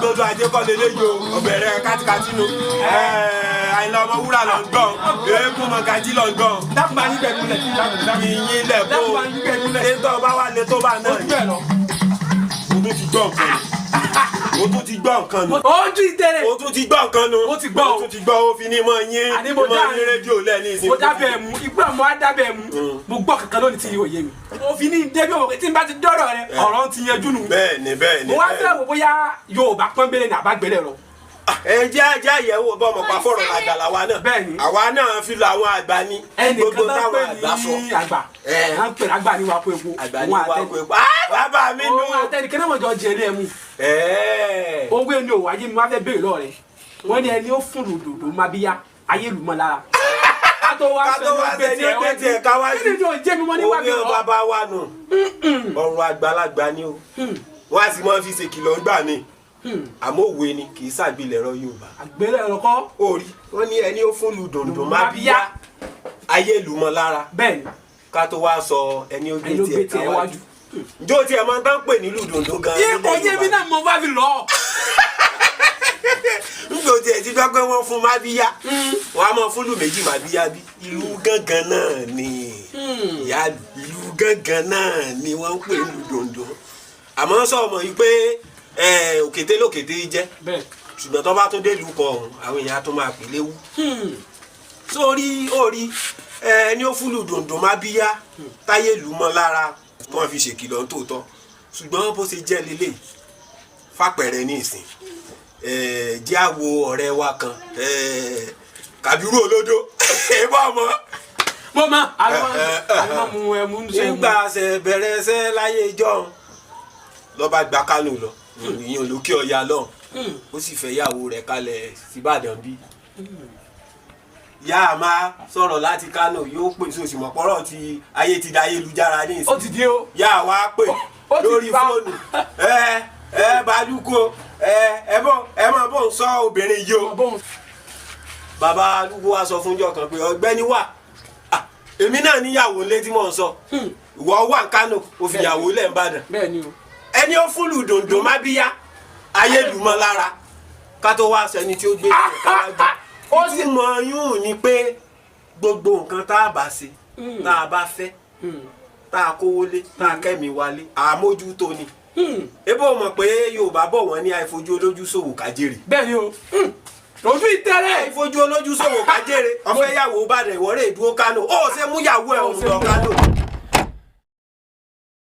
gbọ́dọ̀ ajé kọ́ lélẹ́yìí o ọ̀bẹ̀rẹ̀ kátikàtí nu Àyìnlá Ọmọwúrà lọ ń gbọ́n eégún Mọ̀gájí lọ ń gbọ́n. dábàá yín gbẹ̀dúlẹ̀ yìnyín lẹ̀ kó ètò ọba wa lè tó bá náà ni. o tún ti gbọ́ nǹkan nù. ojú ìtẹ̀rẹ̀. o tún ti gbọ́ nǹkan nù. o ti gbọ́ o. o tún ti gbọ́ o fi ní mọ yín. àní mo dá yín rédíò lẹ́ni ìsìn. mo dábẹ̀ mu ìgbà mo á dábẹ̀ mu. mo gbọ́ kankan lónìí tí yóò yé mi. mo fi ní débi òwò tí n bá ti dọ́rọ̀ rẹ ọ̀rọ̀ ti yanjú nù. bẹ́ẹ̀ni bẹ́ẹ̀ni. mo wá fẹ́ wò bóyá Yorùbá pọ́nbélé ní àbágbélé rọ. ẹ jẹ́ ajá ìyẹ̀wò bọ́ ọmọ pa fọ̀rọ̀ àgbàlá wa náà. bẹ́ẹ̀ni. àwa náà fi lọ àwọn àgbà ní. ẹnìkan náà pè ní àgbà. à ń pè àgbà ní wàá pé epo. àgbà ní wàá pé epo. bàbá mi nù. òun àtẹnikẹ́ náà mọ̀jọ jẹ ilé ẹ̀ mú. owó ẹni òwò ayé mi wá fẹ́ béèrè lọ́ọ̀ rẹ̀ wọ́n ní ẹni ó fún lòdòdó má bí yá ayé lù mọ́ lára. kátó wá fẹ́ ní gbẹ̀tì ẹ̀ káwájú. kí ni ìjọ jẹ́ mi mọ́ níwájú rẹ̀. omi bàbá wa nù. ọ̀rọ̀ àgbàlagbà ni o. wọ́n á sì máa fi ṣèkìlọ̀ gbà ni. àmọ́ òwe ni kì í ṣàgbélẹ̀rọ Yorùbá. àgbélẹ̀rọ kọ́. orí wọ́n ní ẹni ó fún lùdòdó má bí yá ayé lù mọ́ lára. bẹ́ẹ̀ni. kátó wá sọ ẹni ó gbé tiẹ̀ káwájú. njó tiẹ̀ máa ń tán pè ní lùdòdó gan-an. yé kò yé mi náà mo bá fi lọ. njó tiẹ̀ ti gbọ́ pé wọ́n fún má bí yá wọ́n á máa fún lù méjì má bí yá bí ìlú gángan náà ni ìyá ìlú gángan náà ni wọ́n ń pè lùdòdó. àmọ́ sọ ọmọ yìí pé òkété lókété jẹ́ ṣùgbọ́n tó bá tó dé lùkọ̀ ọ̀hún àwọn èèyàn tó máa pè léwu. sórí orí ẹni ó fúlù dòǹdò má bí yá táyé lù mọ́ lára wọ́n fi ṣèkìlọ̀ tòótọ́ ṣùgbọ́n bó ṣe jẹ́ lélẹ̀ fàpẹ̀rẹ̀ ní ìsìn jẹ́ àwo ọ̀rẹ́ wa kan Kàbírù Olódó bá ọmọ. mo mọ àwọn mu ẹmu ń ṣe. nígbà ṣe bẹ̀rẹ̀ ṣẹ́ láyé ìjọ lọ́ba gba Kánò lọ ìyẹn olókè Ọya lọ ó sì fẹ́ yàwó rẹ̀ kalẹ̀ síbàdàn bí. yá a máa sọ̀rọ̀ láti Kánò yóò pè sí òṣìmọ̀ pọ́rọ̀ tí ayé ti da ayélujára ní ìsìn. ó ti di o. yá a wá pè lórí fóònù Balùkù ẹ mọ̀ bó ń sọ obìnrin yìí o. bàbá Balùkù wa sọ fúnjọ́ kan pé ọ̀gbẹ́ni wà èmi náà níyàwó ńlé tí mò ń sọ ìwọ wà ní Kánò ó fi yàwó lẹ̀ ń bàdàn. bẹ́ẹ̀ni o. ẹni ó fún lùdòǹdò má bí yá ayé lù mọ́ lára ká tó wá sẹni tí ó gbé káwájú. ó sì mọ yún ni pé gbogbo nǹkan tá a bá ṣe tá a bá fẹ́ tá a kówó lé tá a kẹ́mi wálé àmójútó ni. ebo mọ̀ pé Yorùbá bọ̀ wọ́n ní àìfojú olójú ṣòwò kájèrè. bẹ́ẹ̀ni o ojú ìtẹ́rẹ̀. àìfojú olójú ṣòwò kájèrè ọmọ ẹ̀yàwó bá rẹ̀ wọ́rẹ̀ ìdúró Kánò ó ṣe mú yàwó ẹ̀ òun lọ Kánò.